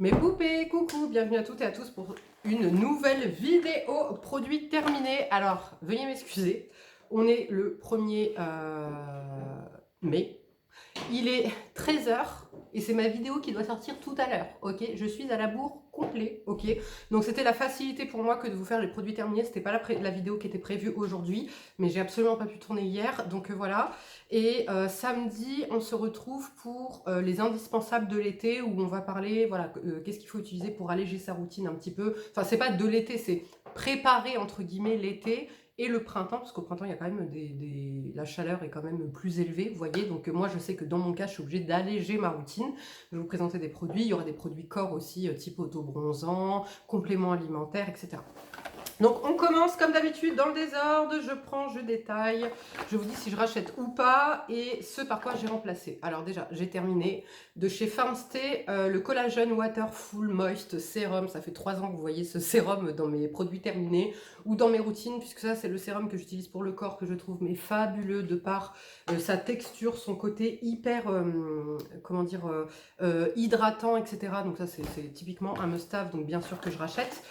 Mes poupées, coucou, bienvenue à toutes et à tous pour une nouvelle vidéo produit terminé. Alors, veuillez m'excuser, on est le 1er mai, il est 13 h et c'est ma vidéo qui doit sortir tout à l'heure, ok? Je suis à la bourre complet, ok? Donc c'était la facilité pour moi que de vous faire les produits terminés, c'était pas la vidéo qui était prévue aujourd'hui, mais j'ai absolument pas pu tourner hier, donc voilà. Et samedi, on se retrouve pour les indispensables de l'été, où on va parler, voilà, qu'est-ce qu'il faut utiliser pour alléger sa routine un petit peu. Enfin, c'est pas de l'été, c'est préparer, entre guillemets, l'été et le printemps, parce qu'au printemps, il y a quand même la chaleur est quand même plus élevée, vous voyez. Donc moi, je sais que dans mon cas, je suis obligée d'alléger ma routine. Je vais vous présenter des produits. Il y aura des produits corps aussi, type auto-bronzant, compléments alimentaires, etc. Donc on commence comme d'habitude dans le désordre, je prends, je détaille, je vous dis si je rachète ou pas et ce par quoi j'ai remplacé. Alors déjà, j'ai terminé de chez Farmstay le Collagen Water Full Moist Sérum. Ça fait 3 ans que vous voyez ce sérum dans mes produits terminés ou dans mes routines, puisque ça c'est le sérum que j'utilise pour le corps, que je trouve mais fabuleux de par sa texture, son côté hyper, comment dire, hydratant, etc. Donc ça c'est typiquement un must-have, donc bien sûr que je rachète.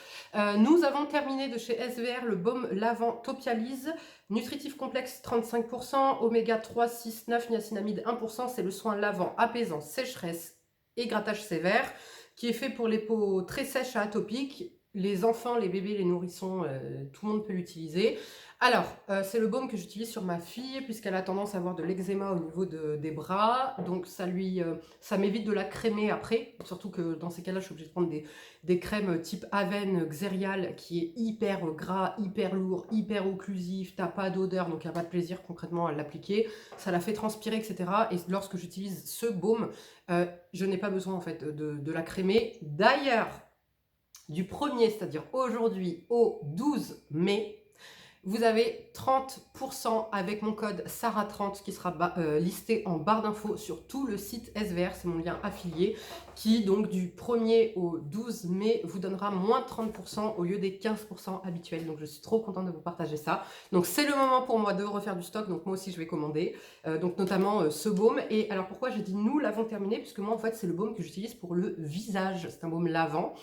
Nous avons terminé de chez SVR le baume lavant Topialise, nutritif complexe 35%, oméga 3, 6, 9, niacinamide 1%, c'est le soin lavant, apaisant, sécheresse et grattage sévère, qui est fait pour les peaux très sèches à atopiques, les enfants, les bébés, les nourrissons, tout le monde peut l'utiliser. Alors, c'est le baume que j'utilise sur ma fille, puisqu'elle a tendance à avoir de l'eczéma au niveau des bras, donc ça m'évite de la crémer après, surtout que dans ces cas-là, je suis obligée de prendre des crèmes type Aven, Xerial, qui est hyper gras, hyper lourd, hyper occlusif, t'as pas d'odeur, donc il n'y a pas de plaisir concrètement à l'appliquer, ça la fait transpirer, etc. Et lorsque j'utilise ce baume, je n'ai pas besoin en fait de la crémer. D'ailleurs, du 1er, c'est-à-dire aujourd'hui, au 12 mai, vous avez 30% avec mon code SARA30 qui sera listé en barre d'infos sur tout le site SVR, c'est mon lien affilié, qui donc du 1er au 12 mai vous donnera moins 30% au lieu des 15% habituels. Donc je suis trop contente de vous partager ça. Donc c'est le moment pour moi de refaire du stock, donc moi aussi je vais commander, donc notamment ce baume. Et alors pourquoi j'ai dit nous l'avons terminé, puisque moi en fait c'est le baume que j'utilise pour le visage, c'est un baume lavant.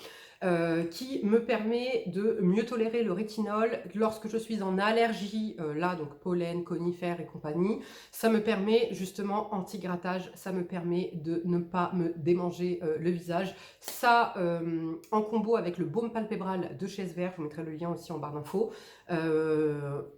Qui me permet de mieux tolérer le rétinol lorsque je suis en allergie, là donc pollen, conifères et compagnie. Ça me permet justement anti-grattage, ça me permet de ne pas me démanger le visage. Ça, en combo avec le baume palpébral de chez SVR, je vous mettrai le lien aussi en barre d'infos,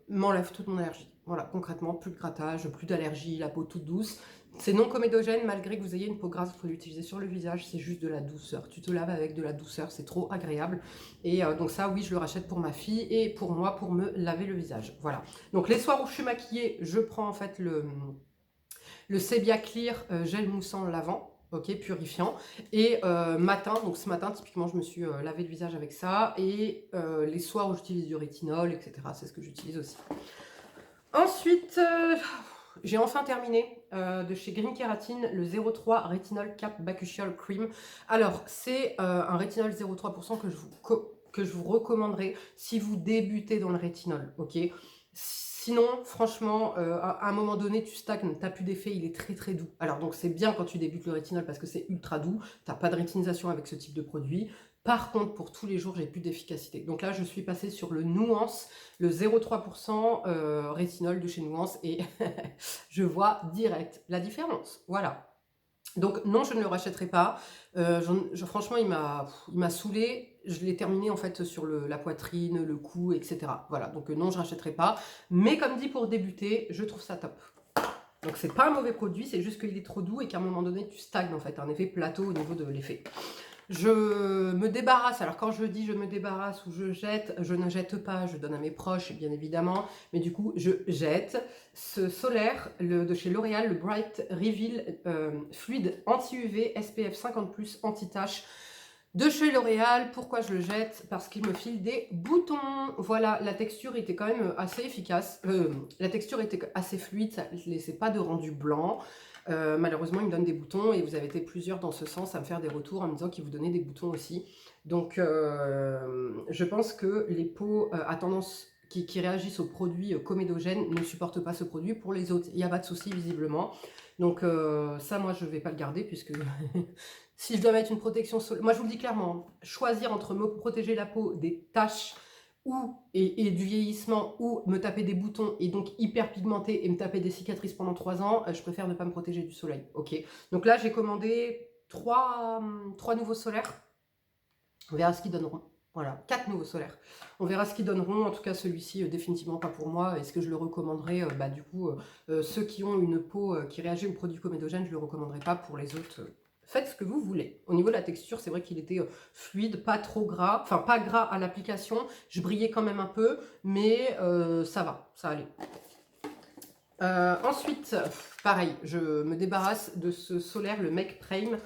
m'enlève toute mon allergie. Voilà, concrètement, plus de grattage, plus d'allergie, la peau toute douce. C'est non comédogène, malgré que vous ayez une peau grasse, vous pouvez l'utiliser sur le visage, c'est juste de la douceur. Tu te laves avec de la douceur, c'est trop agréable. Et donc ça, oui, je le rachète pour ma fille et pour moi, pour me laver le visage. Voilà. Donc les soirs où je suis maquillée, je prends en fait le Sebia Clear gel moussant lavant, ok, purifiant. Et matin, donc ce matin, typiquement, je me suis lavé le visage avec ça. Et les soirs où j'utilise du rétinol, etc., c'est ce que j'utilise aussi. Ensuite, j'ai enfin terminé de chez Green Keratin le 03 Retinol Cap Bakuchiol Cream. Alors, c'est un rétinol 0,3% que je vous recommanderais si vous débutez dans le rétinol, ok? Sinon, franchement, à un moment donné, tu stagnes, t'as plus d'effet, il est très très doux. Alors donc c'est bien quand tu débutes le rétinol parce que c'est ultra doux, t'as pas de rétinisation avec ce type de produit. Par contre, pour tous les jours, j'ai plus d'efficacité. Donc là, je suis passée sur le Nuance, le 0,3% rétinol de chez Nuance et je vois direct la différence. Voilà. Donc non, je ne le rachèterai pas. Franchement, il m'a saoulé. Je l'ai terminé en fait sur la poitrine, le cou, etc. Voilà, donc non, je ne rachèterai pas. Mais comme dit, pour débuter, je trouve ça top. Donc c'est pas un mauvais produit, c'est juste qu'il est trop doux et qu'à un moment donné, tu stagnes en fait, un effet plateau au niveau de l'effet. Je me débarrasse, alors quand je dis je me débarrasse ou je jette, je ne jette pas, je donne à mes proches bien évidemment, mais du coup je jette ce solaire de chez L'Oréal, le Bright Reveal Fluide Anti-UV SPF 50+, anti-tache de chez L'Oréal. Pourquoi je le jette? Parce qu'il me file des boutons. Voilà, la texture était quand même assez efficace, la texture était assez fluide, ça ne laissait pas de rendu blanc. Malheureusement, il me donne des boutons et vous avez été plusieurs dans ce sens à me faire des retours en me disant qu'il vous donnait des boutons aussi. Donc, je pense que les peaux à tendance qui réagissent aux produits comédogènes ne supportent pas ce produit. Pour les autres, il n'y a pas de souci visiblement. Donc ça, moi, je ne vais pas le garder puisque si je dois mettre une protection solaire... Moi, je vous le dis clairement, choisir entre me protéger la peau des taches et du vieillissement ou me taper des boutons et donc hyper pigmenté et me taper des cicatrices pendant 3 ans, je préfère ne pas me protéger du soleil. Ok. Donc là, j'ai commandé 3 nouveaux solaires. On verra ce qu'ils donneront. Voilà, 4 nouveaux solaires. On verra ce qu'ils donneront. En tout cas, celui-ci, définitivement pas pour moi. Est-ce que je le recommanderais du coup, ceux qui ont une peau qui réagit aux produits comédogènes, je ne le recommanderais pas. Pour les autres, faites ce que vous voulez. Au niveau de la texture, c'est vrai qu'il était fluide, pas trop gras. Enfin, pas gras à l'application. Je brillais quand même un peu, mais ça va, ça allait. Ensuite, pareil, je me débarrasse de ce solaire, le Make Prime.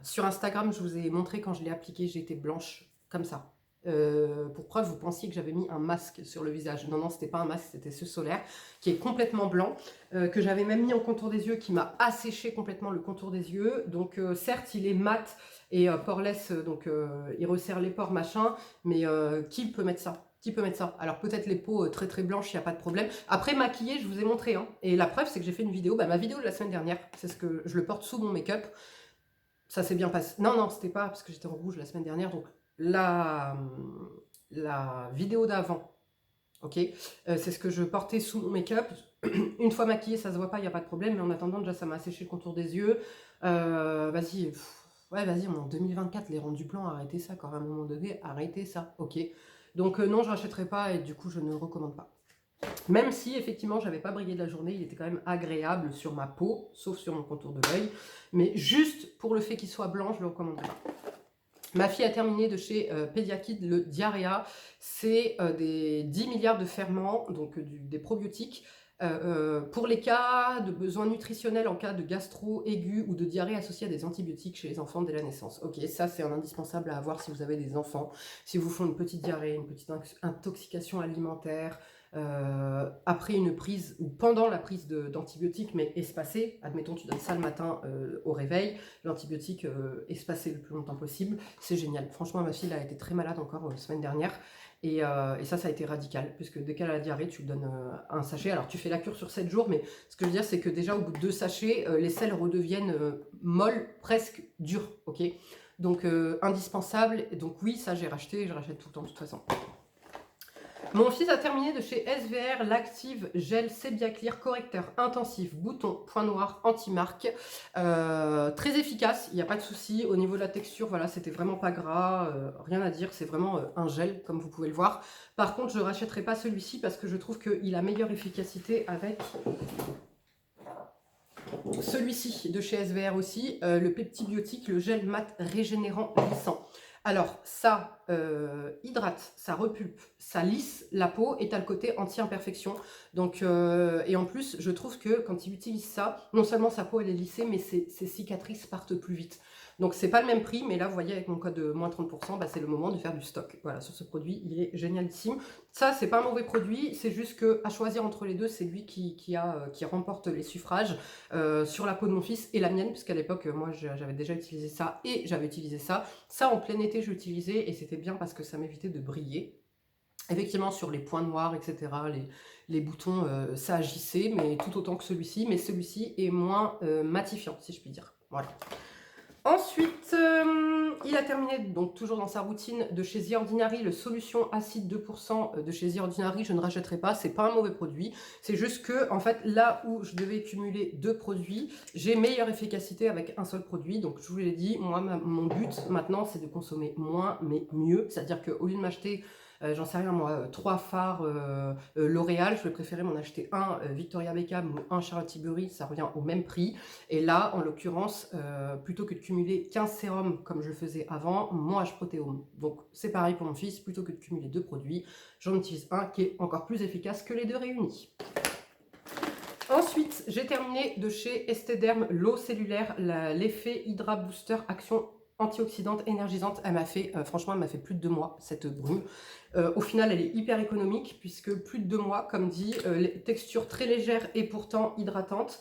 Sur Instagram, je vous ai montré quand je l'ai appliqué, j'étais blanche, comme ça. Pour preuve, vous pensiez que j'avais mis un masque sur le visage. Non, non, c'était pas un masque, c'était ce solaire qui est complètement blanc, que j'avais même mis en contour des yeux, qui m'a asséché complètement le contour des yeux. Donc certes, il est mat et poreless, donc il resserre les pores, machin, mais qui peut mettre ça? Qui peut mettre ça? Alors peut-être les peaux très très blanches, il n'y a pas de problème. Après maquillé, je vous ai montré, hein. Et la preuve, c'est que j'ai fait une vidéo, ma vidéo de la semaine dernière, c'est ce que je le porte sous mon make-up. Ça s'est bien passé. Non, non, c'était pas parce que j'étais en rouge la semaine dernière. Donc, la vidéo d'avant, ok, c'est ce que je portais sous mon make-up. Une fois maquillée, ça se voit pas, il n'y a pas de problème. Mais en attendant, déjà, ça m'a asséché le contour des yeux. Vas-y, ouais, vas-y, on est en 2024, les rendus blancs, arrêtez ça quand même à un moment donné, arrêtez ça, ok. Donc, non, je rachèterai pas et du coup, je ne recommande pas. Même si effectivement j'avais pas brillé de la journée, il était quand même agréable sur ma peau, sauf sur mon contour de l'œil. Mais juste pour le fait qu'il soit blanc, je le recommanderais pas. Ma fille a terminé de chez Pediakid le Diarrhea. C'est des 10 milliards de ferments, donc des probiotiques. Pour les cas de besoins nutritionnels en cas de gastro aigu ou de diarrhée associée à des antibiotiques chez les enfants dès la naissance. Ok, ça c'est un indispensable à avoir si vous avez des enfants, si vous font une petite diarrhée, une petite intoxication alimentaire, après une prise ou pendant la prise d'antibiotiques mais espacée, admettons tu donnes ça le matin au réveil, l'antibiotique espacé le plus longtemps possible, c'est génial. Franchement ma fille elle a été très malade encore la semaine dernière. Et ça a été radical, puisque dès qu'elle a la diarrhée, tu lui donnes un sachet. Alors, tu fais la cure sur 7 jours, mais ce que je veux dire, c'est que déjà, au bout de 2 sachets, les selles redeviennent molles, presque dures, ok. Donc, indispensable. Donc oui, ça, j'ai racheté, et je rachète tout le temps, de toute façon. Mon fils a terminé de chez SVR l'Active Gel Sebia Clear correcteur intensif, bouton, point noir, anti-marque. Très efficace, il n'y a pas de souci. Au niveau de la texture, voilà, c'était vraiment pas gras, rien à dire. C'est vraiment un gel, comme vous pouvez le voir. Par contre, je ne rachèterai pas celui-ci parce que je trouve qu'il a meilleure efficacité avec celui-ci de chez SVR aussi, le Peptibiotique, le gel mat régénérant lissant. Alors, ça hydrate, ça repulpe, ça lisse la peau et tu as le côté anti-imperfection. Donc, et en plus, je trouve que quand il utilise ça, non seulement sa peau elle est lissée, mais ses cicatrices partent plus vite. Donc, c'est pas le même prix, mais là, vous voyez, avec mon code de moins 30%, c'est le moment de faire du stock. Voilà, sur ce produit, il est génialissime. Ça, c'est pas un mauvais produit, c'est juste que à choisir entre les deux, c'est lui qui remporte les suffrages sur la peau de mon fils et la mienne, puisqu'à l'époque, moi, j'avais déjà utilisé ça et j'avais utilisé ça. Ça, en plein été, je l'utilisais et c'était bien parce que ça m'évitait de briller. Effectivement, sur les points noirs, etc., les boutons, ça agissait, mais tout autant que celui-ci. Mais celui-ci est moins matifiant, si je puis dire. Voilà. Ensuite, il a terminé, donc toujours dans sa routine, de chez The Ordinary, le solution acide 2% de chez The Ordinary. Je ne rachèterai pas, c'est pas un mauvais produit. C'est juste que, en fait, là où je devais cumuler 2 produits, j'ai meilleure efficacité avec un seul produit. Donc, je vous l'ai dit, moi, mon but maintenant, c'est de consommer moins, mais mieux. C'est-à-dire qu'au lieu de m'acheter j'en sais rien moi, 3 fards L'Oréal, je vais préférer m'en acheter un Victoria Beckham ou un Charlotte Tilbury, ça revient au même prix. Et là, en l'occurrence, plutôt que de cumuler 15 sérums comme je le faisais avant, moi je protéome. Donc c'est pareil pour mon fils, plutôt que de cumuler 2 produits, j'en utilise un qui est encore plus efficace que les 2 réunis. Ensuite, j'ai terminé de chez Esthederm l'eau cellulaire, l'effet Hydra Booster Action antioxydante, énergisante. Elle m'a fait, franchement, elle m'a fait plus de 2 mois, cette brume. Au final, elle est hyper économique, puisque plus de 2 mois, comme dit, texture très légère et pourtant hydratante.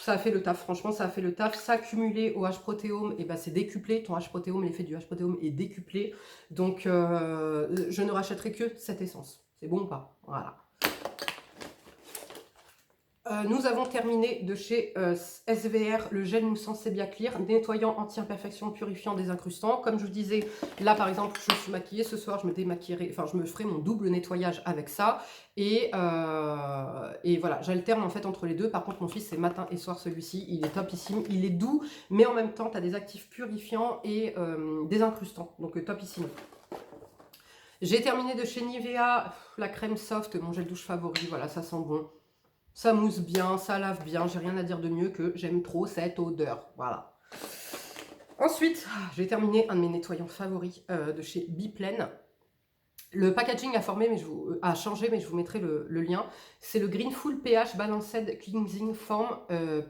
Ça a fait le taf, franchement, ça a fait le taf. Ça cumulé au H-protéome, et ben c'est décuplé. Ton H-protéome, l'effet du H-protéome est décuplé. Donc, je ne rachèterai que cette essence. C'est bon ou pas? Voilà. Nous avons terminé de chez SVR le gel moussant Sebia Clear, nettoyant, anti-imperfection, purifiant, désincrustant. Comme je vous disais, là par exemple, je suis maquillée ce soir, je me démaquillerai, enfin je me ferai mon double nettoyage avec ça. Et voilà, j'alterne en fait entre les deux. Par contre, mon fils, c'est matin et soir celui-ci. Il est topissime, il est doux, mais en même temps, tu as des actifs purifiants et désincrustants. Donc topissime. J'ai terminé de chez Nivea la crème soft, mon gel douche favori. Voilà, ça sent bon. Ça mousse bien, ça lave bien, j'ai rien à dire de mieux que j'aime trop cette odeur. Voilà. Ensuite, j'ai terminé un de mes nettoyants favoris de chez Biplen. Le packaging a changé, mais je vous mettrai le lien. C'est le Green Full pH Balanced Cleansing Foam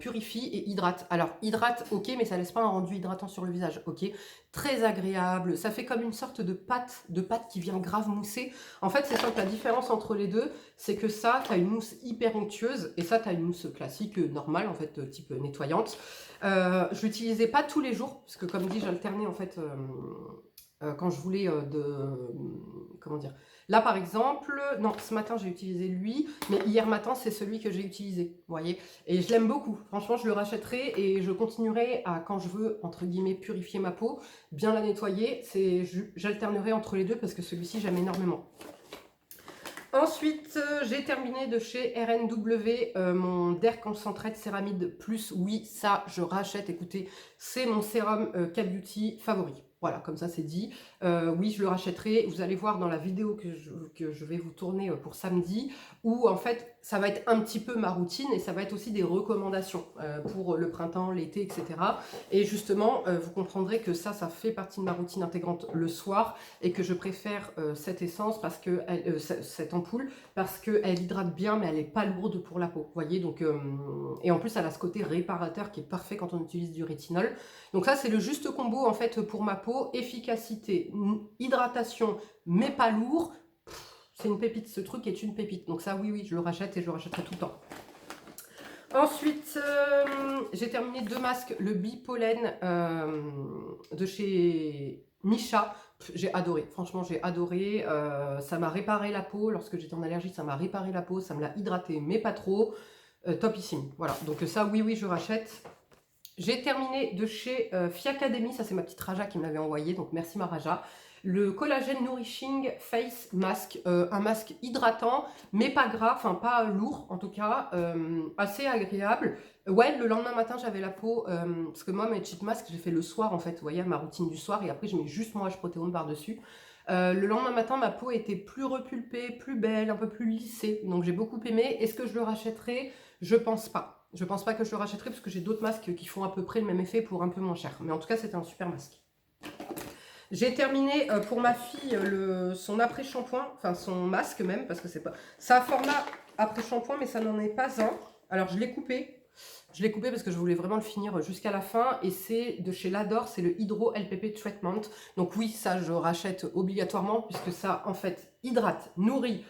purifie et hydrate. Alors, hydrate, ok, mais ça laisse pas un rendu hydratant sur le visage, ok. Très agréable, ça fait comme une sorte de pâte qui vient grave mousser. En fait, c'est simple, la différence entre les deux, c'est que ça, tu as une mousse hyper onctueuse, et ça, tu as une mousse classique, normale, en fait, type nettoyante. Je l'utilisais pas tous les jours, parce que comme dit, j'alternais, en fait... quand je voulais comment dire, là par exemple, non, ce matin j'ai utilisé lui, mais hier matin c'est celui que j'ai utilisé, vous voyez, et je l'aime beaucoup, franchement je le rachèterai et je continuerai à, quand je veux, entre guillemets, purifier ma peau, bien la nettoyer, j'alternerai entre les deux parce que celui-ci j'aime énormément. Ensuite, j'ai terminé de chez RNW mon Der Concentrate Céramide Plus. Oui, ça, je rachète. Écoutez, c'est mon sérum K-Beauty favori. Voilà, comme ça, c'est dit. Oui, je le rachèterai. Vous allez voir dans la vidéo que je vais vous tourner pour samedi, où, en fait, ça va être un petit peu ma routine et ça va être aussi des recommandations pour le printemps, l'été, etc. Et justement, vous comprendrez que ça fait partie de ma routine intégrante le soir et que je préfère cette essence, parce que cette ampoule, parce qu'elle hydrate bien, mais elle n'est pas lourde pour la peau. Vous voyez, donc, et en plus, elle a ce côté réparateur qui est parfait quand on utilise du rétinol. Donc ça, c'est le juste combo, en fait, pour ma peau. Efficacité, hydratation, mais pas lourd. C'est une pépite, ce truc est une pépite. Donc ça, oui, je le rachète et je le rachèterai tout le temps. Ensuite, j'ai terminé 2 masques, le Bipollen de chez Misha. J'ai adoré, franchement j'ai adoré, ça m'a réparé la peau, lorsque j'étais en allergie ça m'a réparé la peau, ça me l'a hydraté mais pas trop, topissime, voilà, donc ça oui je rachète. J'ai terminé de chez Fiacademy, ça c'est ma petite Raja qui me l'avait envoyé, donc merci ma Raja. Le Collagen Nourishing Face Mask, un masque hydratant, mais pas gras, enfin pas lourd en tout cas, assez agréable. Ouais, le lendemain matin j'avais la peau, parce que moi mes cheat masks j'ai fait le soir en fait, vous voyez, ma routine du soir, et après je mets juste mon H-protéome par-dessus. Le lendemain matin ma peau était plus repulpée, plus belle, un peu plus lissée, donc j'ai beaucoup aimé. Est-ce que je le rachèterai? Je pense pas. Je pense pas que je le rachèterai parce que j'ai d'autres masques qui font à peu près le même effet pour un peu moins cher. Mais en tout cas c'était un super masque. J'ai terminé pour ma fille son après-shampoing, enfin son masque même, parce que c'est pas... Ça a format après-shampoing, mais ça n'en est pas un. Alors je l'ai coupé. Je l'ai coupé parce que je voulais vraiment le finir jusqu'à la fin. Et c'est de chez L'Adore, c'est le Hydro LPP Treatment. Donc oui, ça je rachète obligatoirement, puisque ça en fait hydrate, nourrit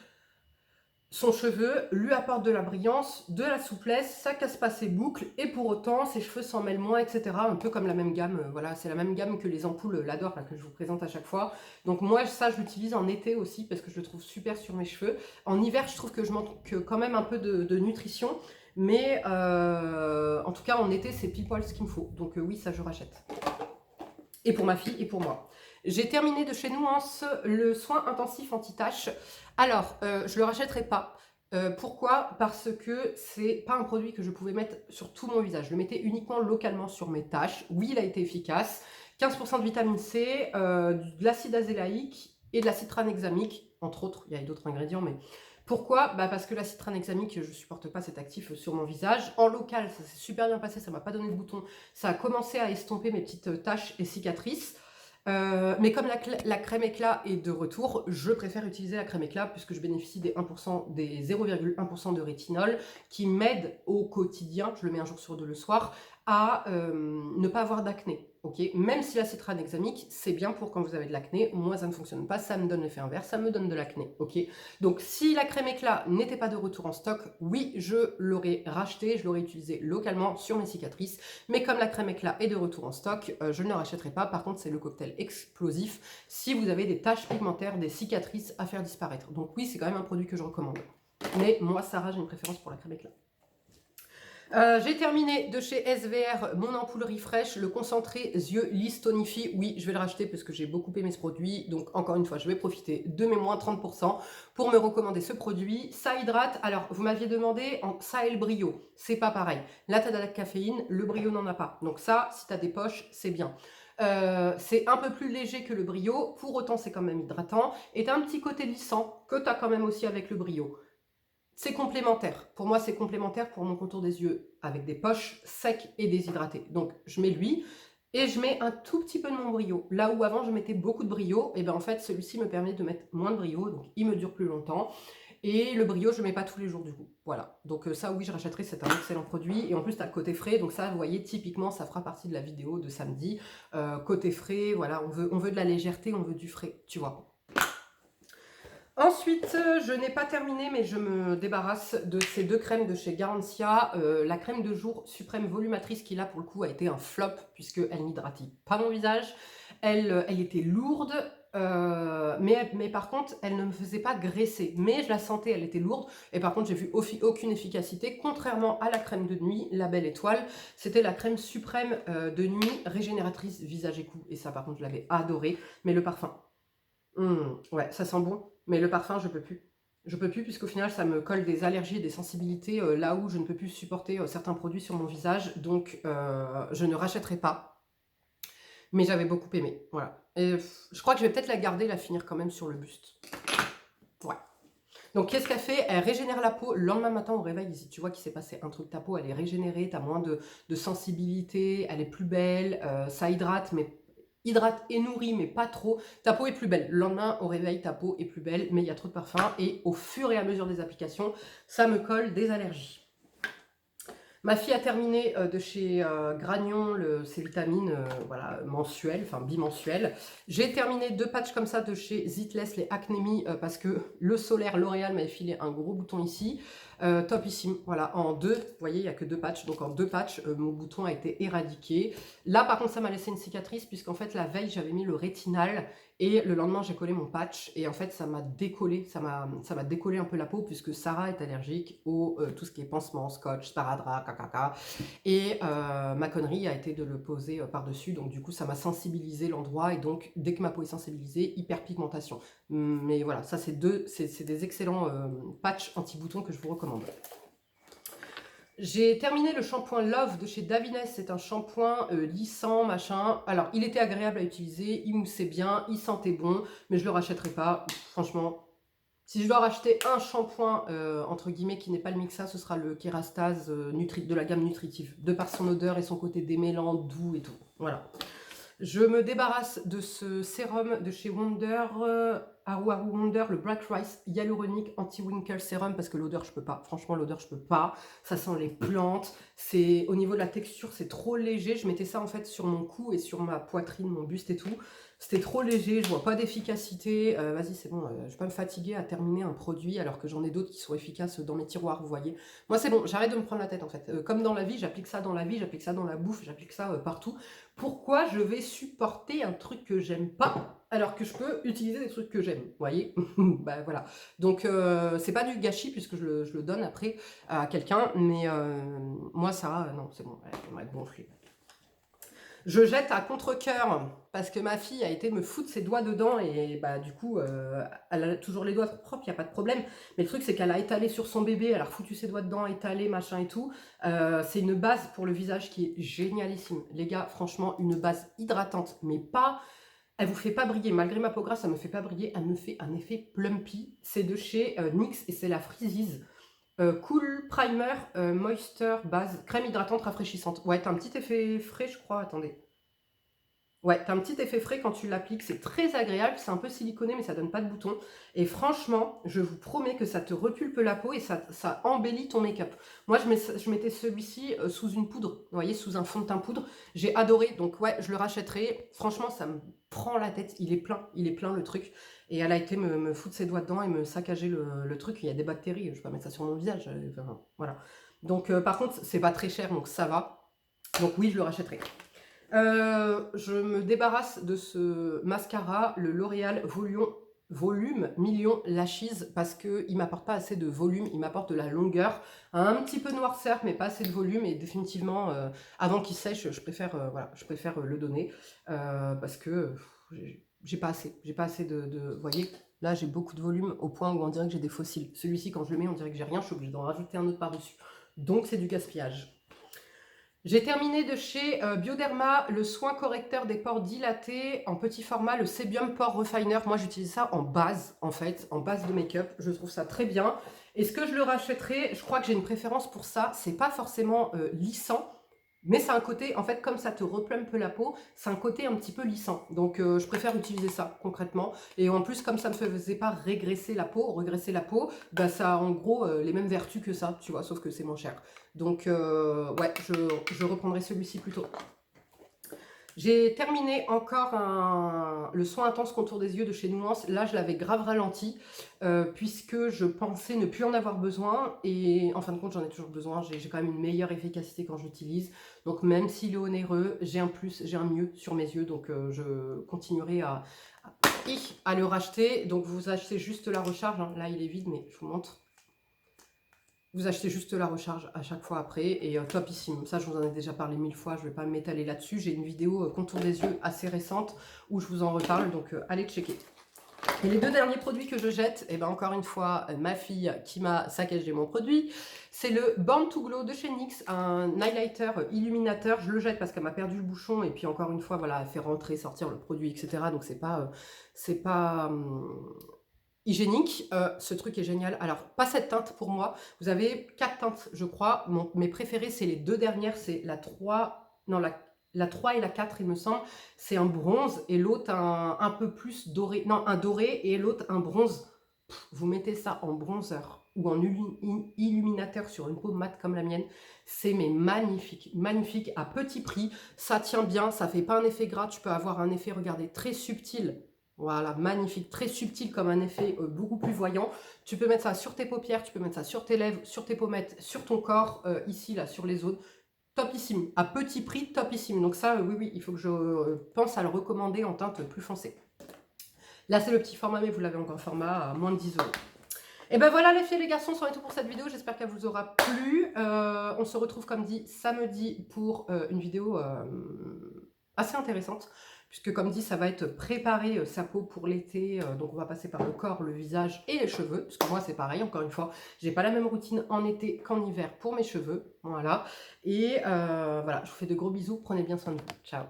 son cheveu, lui apporte de la brillance, de la souplesse, ça casse pas ses boucles, et pour autant ses cheveux s'en mêlent moins, etc. Un peu comme la même gamme, voilà, c'est la même gamme que les ampoules L'Adore que je vous présente à chaque fois. Donc moi ça je l'utilise en été aussi parce que je le trouve super sur mes cheveux. En hiver je trouve que je manque quand même un peu de nutrition, mais en tout cas en été c'est pile poil ce qu'il me faut. Donc oui, ça je rachète. Et pour ma fille et pour moi. J'ai terminé de chez Nuance le soin intensif anti-taches. Alors, je ne le rachèterai pas. Pourquoi? Parce que c'est pas un produit que je pouvais mettre sur tout mon visage. Je le mettais uniquement localement sur mes taches. Oui, il a été efficace. 15% de vitamine C, de l'acide azélaïque et de l'acide tranexamique, entre autres. Il y a d'autres ingrédients, mais... Pourquoi? Parce que l'acide tranexamique, je ne supporte pas cet actif sur mon visage. En local, ça s'est super bien passé, ça ne m'a pas donné de boutons. Ça a commencé à estomper mes petites taches et cicatrices. Mais comme la crème éclat est de retour, je préfère utiliser la crème éclat puisque je bénéficie des 0,1% de rétinol qui m'aide au quotidien, je le mets un jour sur deux le soir, à ne pas avoir d'acné. ok? Même si l'acide tranexamique, c'est bien pour quand vous avez de l'acné, moi ça ne fonctionne pas, ça me donne l'effet inverse, ça me donne de l'acné, ok? Donc si la crème éclat n'était pas de retour en stock, oui, je l'aurais racheté, je l'aurais utilisé localement sur mes cicatrices, mais comme la crème éclat est de retour en stock, je ne le rachèterai pas. Par contre, c'est le cocktail explosif si vous avez des taches pigmentaires, des cicatrices à faire disparaître. Donc oui, c'est quand même un produit que je recommande. Mais moi, Sarah, j'ai une préférence pour la crème éclat. J'ai terminé de chez SVR mon ampoule Refresh, le concentré yeux lisse tonifie. Oui, je vais le racheter parce que j'ai beaucoup aimé ce produit. Donc encore une fois, je vais profiter de mes moins 30% pour me recommander ce produit. Ça hydrate. Alors, vous m'aviez demandé, ça et le brio, c'est pas pareil. Là, tu as de la caféine, le brio n'en a pas. Donc ça, si tu as des poches, c'est bien. C'est un peu plus léger que le brio, pour autant c'est quand même hydratant. Et tu as un petit côté lissant que tu as quand même aussi avec le brio. C'est complémentaire. Pour moi, c'est complémentaire pour mon contour des yeux avec des poches secs et déshydratés. Donc, je mets lui et je mets un tout petit peu de mon brio. Là où avant, je mettais beaucoup de brio, et bien en fait, celui-ci me permet de mettre moins de brio, donc il me dure plus longtemps. Et le brio, je ne mets pas tous les jours du coup. Voilà. Donc ça, oui, je rachèterai, c'est un excellent produit. Et en plus, tu as le côté frais. Donc ça, vous voyez, typiquement, ça fera partie de la vidéo de samedi. Côté frais, voilà, on veut de la légèreté, on veut du frais, tu vois. Ensuite, je n'ai pas terminé, mais je me débarrasse de ces deux crèmes de chez Garancia. La crème de jour suprême volumatrice qui là pour le coup a été un flop puisqu'elle n'hydratait pas mon visage. Elle était lourde, mais par contre, elle ne me faisait pas graisser. Mais je la sentais, elle était lourde. Et par contre, j'ai vu aucune efficacité. Contrairement à la crème de nuit, la Belle Étoile, c'était la crème suprême de nuit régénératrice visage et cou. Et ça, par contre, je l'avais adoré. Mais le parfum, ouais, ça sent bon. Mais le parfum, je peux plus. Je peux plus puisqu'au final, ça me colle des allergies et des sensibilités là où je ne peux plus supporter certains produits sur mon visage. Donc, je ne rachèterai pas. Mais j'avais beaucoup aimé. Voilà. Et je crois que je vais peut-être la garder, la finir quand même sur le buste. Ouais. Donc, qu'est-ce qu'elle fait? Elle régénère la peau. Le lendemain matin au réveil, si tu vois qu'il s'est passé un truc, ta peau, elle est régénérée. Tu as moins de sensibilité. Elle est plus belle. Ça hydrate, mais hydrate et nourrit, mais pas trop. Ta peau est plus belle. Le lendemain, au réveil, ta peau est plus belle, mais il y a trop de parfum. Et au fur et à mesure des applications, ça me colle des allergies. Ma fille a terminé de chez Gragnon ses vitamines voilà, mensuelles, enfin bimensuelles. J'ai terminé 2 patchs comme ça de chez Zitless, les Acnémie, parce que le solaire L'Oréal m'avait filé un gros bouton ici. Topissime, voilà, en 2, vous voyez, il n'y a que 2 patchs, donc en 2 patchs, mon bouton a été éradiqué. Là, par contre, ça m'a laissé une cicatrice, puisqu'en fait, la veille, j'avais mis le rétinal, et le lendemain, j'ai collé mon patch, et en fait, ça m'a décollé, ça m'a décollé un peu la peau, puisque Sarah est allergique au tout ce qui est pansement, scotch, sparadrap, caca. Et ma connerie a été de le poser par-dessus, donc du coup, ça m'a sensibilisé l'endroit, et donc, dès que ma peau est sensibilisée, hyperpigmentation. Mais voilà, ça, c'est des excellents patchs anti-boutons que je vous recommande. J'ai terminé le shampoing Love de chez Davines. C'est un shampoing lissant, machin. Alors, il était agréable à utiliser, il moussait bien, il sentait bon, mais je ne le rachèterai pas. Franchement, si je dois racheter un shampoing, entre guillemets, qui n'est pas le Mixa, ce sera le Kerastase de la gamme nutritive, de par son odeur et son côté démêlant, doux et tout. Voilà. Je me débarrasse de ce sérum de chez Wonder, Haru Wonder, le Black Rice Hyaluronic Anti-Wrinkle Serum, parce que l'odeur, je peux pas. Franchement, l'odeur, je peux pas. Ça sent les plantes. C'est au niveau de la texture, c'est trop léger. Je mettais ça en fait sur mon cou et sur ma poitrine, mon buste et tout. C'était trop léger, je vois pas d'efficacité. Vas-y, c'est bon, je vais pas me fatiguer à terminer un produit alors que j'en ai d'autres qui sont efficaces dans mes tiroirs, vous voyez. Moi, c'est bon, j'arrête de me prendre la tête en fait. Comme dans la vie, j'applique ça dans la vie, j'applique ça dans la bouffe, j'applique ça partout. Pourquoi je vais supporter un truc que j'aime pas alors que je peux utiliser des trucs que j'aime, vous voyez? Bah voilà. Donc, c'est pas du gâchis puisque je le donne après à quelqu'un, mais moi, ça, non, c'est bon, elle va être gonflée. Je jette à contre-cœur parce que ma fille a été me foutre ses doigts dedans et bah du coup elle a toujours les doigts propres, il n'y a pas de problème. Mais le truc c'est qu'elle a étalé sur son bébé, elle a refoutu ses doigts dedans, étalé, machin et tout. C'est une base pour le visage qui est génialissime. Les gars, franchement, une base hydratante, mais pas... Elle vous fait pas briller, malgré ma peau grasse, ça me fait pas briller, elle me fait un effet plumpy. C'est de chez NYX et c'est la Freezies. Cool Primer, Moisture, base, crème hydratante rafraîchissante. Ouais, t'as un petit effet frais, je crois. Attendez. Ouais, t'as un petit effet frais quand tu l'appliques, c'est très agréable, c'est un peu siliconé mais ça donne pas de boutons. Et franchement, je vous promets que ça te repulpe la peau et ça embellit ton make-up. Moi, je mettais celui-ci sous une poudre, vous voyez, sous un fond de teint poudre. J'ai adoré, donc ouais, je le rachèterai. Franchement, ça me prend la tête, il est plein le truc. Et elle a été me foutre ses doigts dedans et me saccager le truc. Il y a des bactéries, je vais pas mettre ça sur mon visage. Enfin, voilà. Donc par contre, c'est pas très cher, donc ça va. Donc oui, je le rachèterai. Je me débarrasse de ce mascara, le L'Oréal Volume Million Lashes, parce qu'il ne m'apporte pas assez de volume, il m'apporte de la longueur, un petit peu de noirceur, mais pas assez de volume, et définitivement, avant qu'il sèche, je préfère, voilà, je préfère le donner, parce que j'ai pas assez vous voyez, là j'ai beaucoup de volume, au point où on dirait que j'ai des fossiles. Celui-ci, quand je le mets, on dirait que j'ai rien, je suis obligée d'en rajouter un autre par-dessus. Donc c'est du gaspillage. J'ai terminé de chez Bioderma le soin correcteur des pores dilatés en petit format, le Sebium Pore Refiner. Moi, j'utilise ça en base, en fait, en base de make-up. Je trouve ça très bien. Est-ce que je le rachèterai? Je crois que j'ai une préférence pour ça. C'est pas forcément lissant, mais c'est un côté, en fait, comme ça te replumpe la peau, c'est un côté un petit peu lissant. Donc, je préfère utiliser ça, concrètement. Et en plus, comme ça ne me faisait pas regresser la peau, bah, ça a en gros les mêmes vertus que ça, tu vois, sauf que c'est moins cher. Donc, ouais, je reprendrai celui-ci plutôt. J'ai terminé encore le soin intense contour des yeux de chez Nuance. Là, je l'avais grave ralenti puisque je pensais ne plus en avoir besoin. Et en fin de compte, j'en ai toujours besoin. J'ai quand même une meilleure efficacité quand j'utilise. Donc, même s'il est onéreux, j'ai un plus, j'ai un mieux sur mes yeux. Donc, je continuerai à le racheter. Donc, vous achetez juste la recharge. Hein. Là, il est vide, mais je vous montre. Vous achetez juste la recharge à chaque fois après et topissime. Ça, je vous en ai déjà parlé 1000 fois, je ne vais pas m'étaler là-dessus. J'ai une vidéo contour des yeux assez récente où je vous en reparle, donc allez checker. Et les deux derniers produits que je jette, et ben encore une fois, ma fille qui m'a saccagé mon produit, c'est le Born to Glow de chez NYX, un highlighter illuminateur. Je le jette parce qu'elle m'a perdu le bouchon et puis encore une fois, voilà, elle fait rentrer, sortir le produit, etc. Donc c'est pas hygiénique. Ce truc est génial. Alors, pas cette teinte pour moi. Vous avez 4 teintes, je crois. Mes préférées, c'est les deux dernières. C'est la 3, non, la 3 et la 4, il me semble. C'est un bronze et l'autre un peu plus doré. Non, un doré et l'autre un bronze. Vous mettez ça en bronzer ou en illuminateur sur une peau mate comme la mienne. C'est magnifique. Magnifique à petit prix. Ça tient bien. Ça fait pas un effet gras. Tu peux avoir un effet, regardez, très subtil. Voilà, magnifique, très subtil comme un effet beaucoup plus voyant. Tu peux mettre ça sur tes paupières, tu peux mettre ça sur tes lèvres, sur tes pommettes, sur ton corps, ici, là, sur les zones. Topissime, à petit prix, topissime. Donc ça, oui, il faut que je pense à le recommander en teinte plus foncée. Là, c'est le petit format, mais vous l'avez encore format à moins de 10 €. Et ben voilà les filles et les garçons, ça va être tout pour cette vidéo. J'espère qu'elle vous aura plu. On se retrouve, comme dit, samedi pour une vidéo assez intéressante. Puisque comme dit, ça va être préparer sa peau pour l'été. Donc on va passer par le corps, le visage et les cheveux. Parce que moi c'est pareil, encore une fois, j'ai pas la même routine en été qu'en hiver pour mes cheveux. Voilà. Et voilà, je vous fais de gros bisous. Prenez bien soin de vous. Ciao.